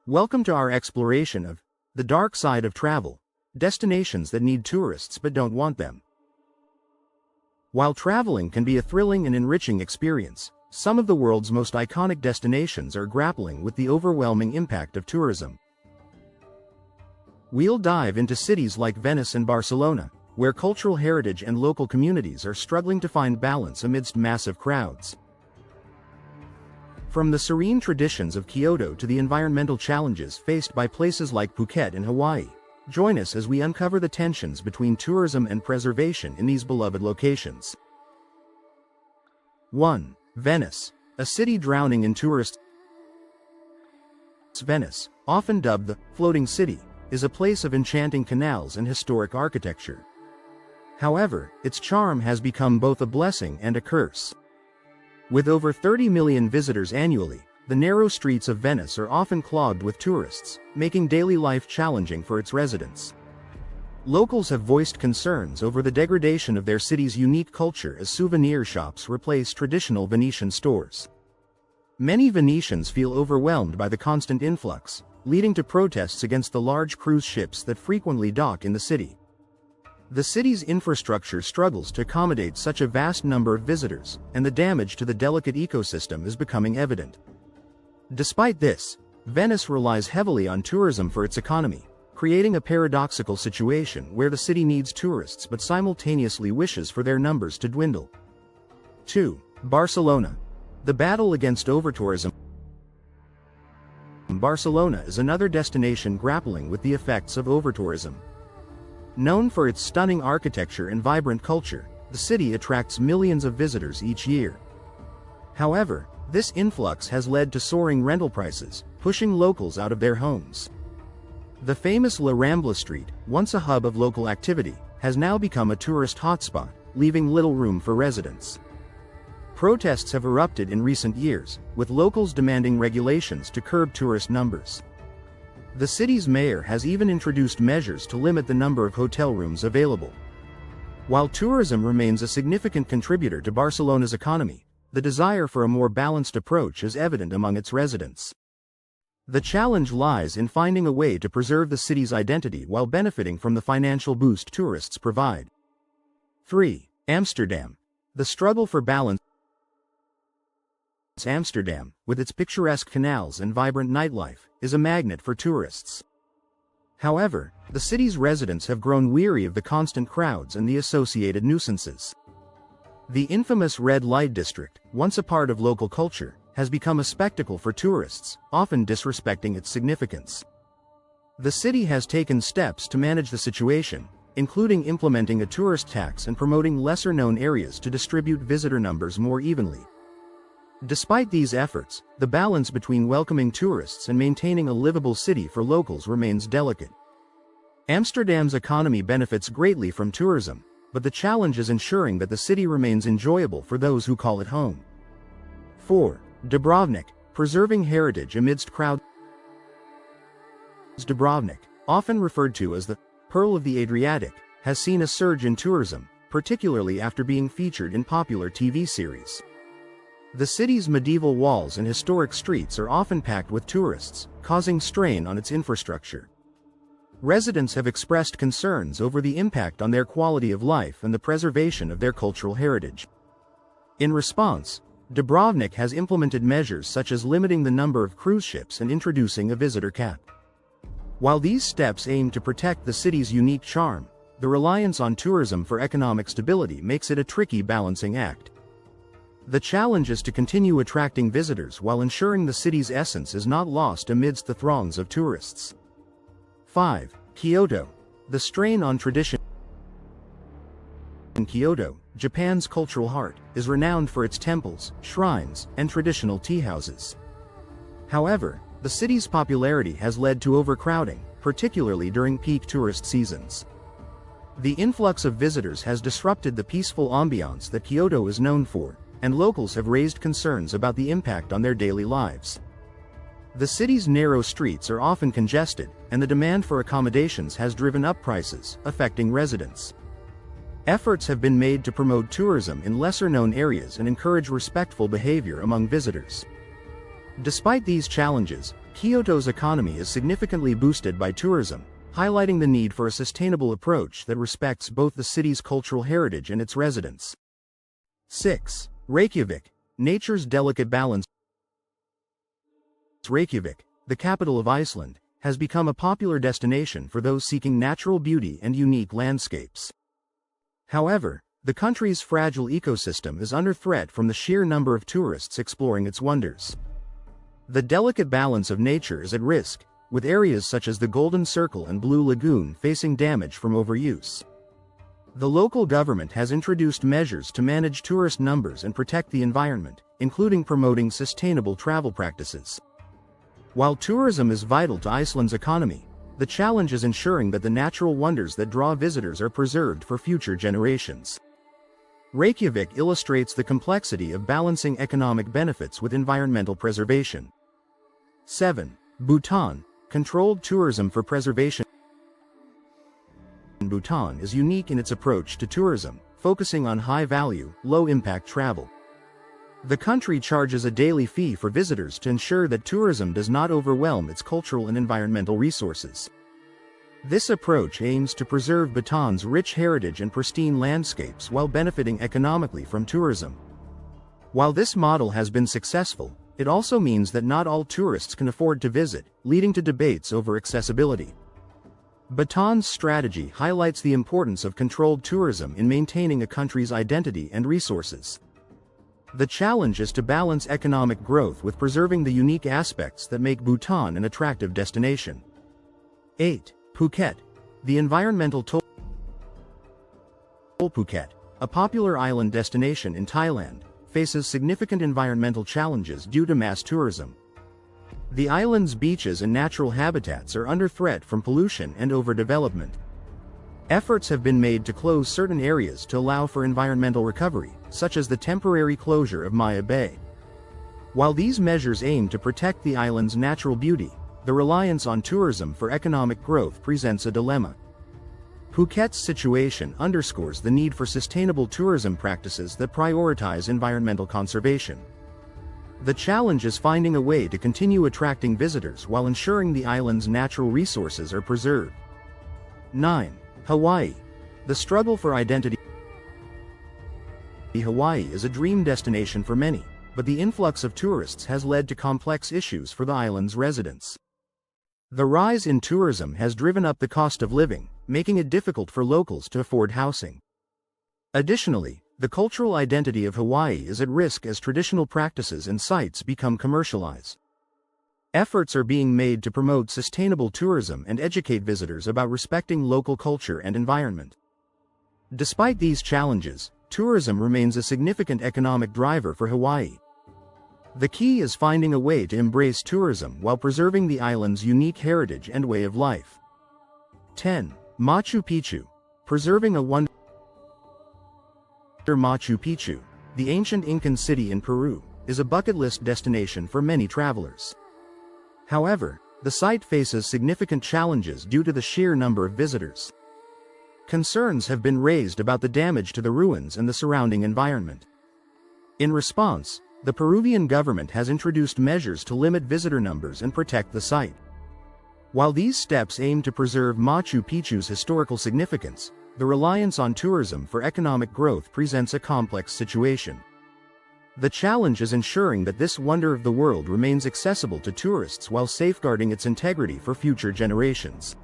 Welcome to our exploration of the dark side of travel, destinations that need tourists but don't want them. While traveling can be a thrilling and enriching experience, some of the world's most iconic destinations are grappling with the overwhelming impact of tourism. We'll dive into cities like Venice and Barcelona, where cultural heritage and local communities are struggling to find balance amidst massive crowds. From the serene traditions of Kyoto to the environmental challenges faced by places like Phuket and Hawaii, join us as we uncover the tensions between tourism and preservation in these beloved locations. 1. Venice, a city drowning in tourists. Venice, often dubbed the floating city, is a place of enchanting canals and historic architecture. However, its charm has become both a blessing and a curse. With over 30 million visitors annually, the narrow streets of Venice are often clogged with tourists, making daily life challenging for its residents. Locals have voiced concerns over the degradation of their city's unique culture as souvenir shops replace traditional Venetian stores. Many Venetians feel overwhelmed by the constant influx, leading to protests against the large cruise ships that frequently dock in the city. The city's infrastructure struggles to accommodate such a vast number of visitors, and the damage to the delicate ecosystem is becoming evident. Despite this, Venice relies heavily on tourism for its economy, creating a paradoxical situation where the city needs tourists but simultaneously wishes for their numbers to dwindle. 2. Barcelona. The battle against overtourism. Barcelona is another destination grappling with the effects of overtourism. Known for its stunning architecture and vibrant culture, the city attracts millions of visitors each year. However, this influx has led to soaring rental prices, pushing locals out of their homes. The famous La Rambla Street, once a hub of local activity, has now become a tourist hotspot, leaving little room for residents. Protests have erupted in recent years, with locals demanding regulations to curb tourist numbers. The city's mayor has even introduced measures to limit the number of hotel rooms available. While tourism remains a significant contributor to Barcelona's economy, the desire for a more balanced approach is evident among its residents. The challenge lies in finding a way to preserve the city's identity while benefiting from the financial boost tourists provide. 3. Amsterdam. The struggle for balance. Amsterdam, with its picturesque canals and vibrant nightlife, is a magnet for tourists. However, the city's residents have grown weary of the constant crowds and the associated nuisances. The infamous red light district, once a part of local culture, has become a spectacle for tourists, often disrespecting its significance. The city has taken steps to manage the situation, including implementing a tourist tax and promoting lesser-known areas to distribute visitor numbers more evenly. Despite these efforts, the balance between welcoming tourists and maintaining a livable city for locals remains delicate. Amsterdam's economy benefits greatly from tourism, but the challenge is ensuring that the city remains enjoyable for those who call it home. 4. Dubrovnik. Preserving heritage amidst crowds. Dubrovnik, often referred to as the Pearl of the Adriatic, has seen a surge in tourism, particularly after being featured in popular TV series. The city's medieval walls and historic streets are often packed with tourists, causing strain on its infrastructure. Residents have expressed concerns over the impact on their quality of life and the preservation of their cultural heritage. In response, Dubrovnik has implemented measures such as limiting the number of cruise ships and introducing a visitor cap. While these steps aim to protect the city's unique charm, the reliance on tourism for economic stability makes it a tricky balancing act. The challenge is to continue attracting visitors while ensuring the city's essence is not lost amidst the throngs of tourists. 5. Kyoto. The strain on tradition. Kyoto, Japan's cultural heart, is renowned for its temples, shrines, and traditional tea houses. However, the city's popularity has led to overcrowding, particularly during peak tourist seasons. The influx of visitors has disrupted the peaceful ambiance that Kyoto is known for, and locals have raised concerns about the impact on their daily lives. The city's narrow streets are often congested, and the demand for accommodations has driven up prices, affecting residents. Efforts have been made to promote tourism in lesser-known areas and encourage respectful behavior among visitors. Despite these challenges, Kyoto's economy is significantly boosted by tourism, highlighting the need for a sustainable approach that respects both the city's cultural heritage and its residents. 6. Reykjavik, nature's delicate balance. Reykjavik, the capital of Iceland, has become a popular destination for those seeking natural beauty and unique landscapes. However, the country's fragile ecosystem is under threat from the sheer number of tourists exploring its wonders. The delicate balance of nature is at risk, with areas such as the Golden Circle and Blue Lagoon facing damage from overuse. The local government has introduced measures to manage tourist numbers and protect the environment, including promoting sustainable travel practices. While tourism is vital to Iceland's economy, the challenge is ensuring that the natural wonders that draw visitors are preserved for future generations. Reykjavik illustrates the complexity of balancing economic benefits with environmental preservation. 7. Bhutan, controlled tourism for preservation. Bhutan is unique in its approach to tourism, focusing on high-value, low-impact travel. The country charges a daily fee for visitors to ensure that tourism does not overwhelm its cultural and environmental resources. This approach aims to preserve Bhutan's rich heritage and pristine landscapes while benefiting economically from tourism. While this model has been successful, it also means that not all tourists can afford to visit, leading to debates over accessibility. Bhutan's strategy highlights the importance of controlled tourism in maintaining a country's identity and resources. The challenge is to balance economic growth with preserving the unique aspects that make Bhutan an attractive destination. 8. Phuket, the environmental toll. Phuket, a popular island destination in Thailand, faces significant environmental challenges due to mass tourism. The island's beaches and natural habitats are under threat from pollution and overdevelopment. Efforts have been made to close certain areas to allow for environmental recovery, such as the temporary closure of Maya Bay. While these measures aim to protect the island's natural beauty, the reliance on tourism for economic growth presents a dilemma. Phuket's situation underscores the need for sustainable tourism practices that prioritize environmental conservation. The challenge is finding a way to continue attracting visitors while ensuring the island's natural resources are preserved. 9. Hawaii, the struggle for identity. Hawaii is a dream destination for many, but the influx of tourists has led to complex issues for the island's residents. The rise in tourism has driven up the cost of living, making it difficult for locals to afford housing. Additionally, the cultural identity of Hawaii is at risk as traditional practices and sites become commercialized. Efforts are being made to promote sustainable tourism and educate visitors about respecting local culture and environment. Despite these challenges, tourism remains a significant economic driver for Hawaii. The key is finding a way to embrace tourism while preserving the island's unique heritage and way of life. 10. Machu Picchu, preserving a wonder. Machu Picchu, the ancient Incan city in Peru, is a bucket list destination for many travelers. However, the site faces significant challenges due to the sheer number of visitors. Concerns have been raised about the damage to the ruins and the surrounding environment. In response, the Peruvian government has introduced measures to limit visitor numbers and protect the site. While these steps aim to preserve Machu Picchu's historical significance, the reliance on tourism for economic growth presents a complex situation. The challenge is ensuring that this wonder of the world remains accessible to tourists while safeguarding its integrity for future generations.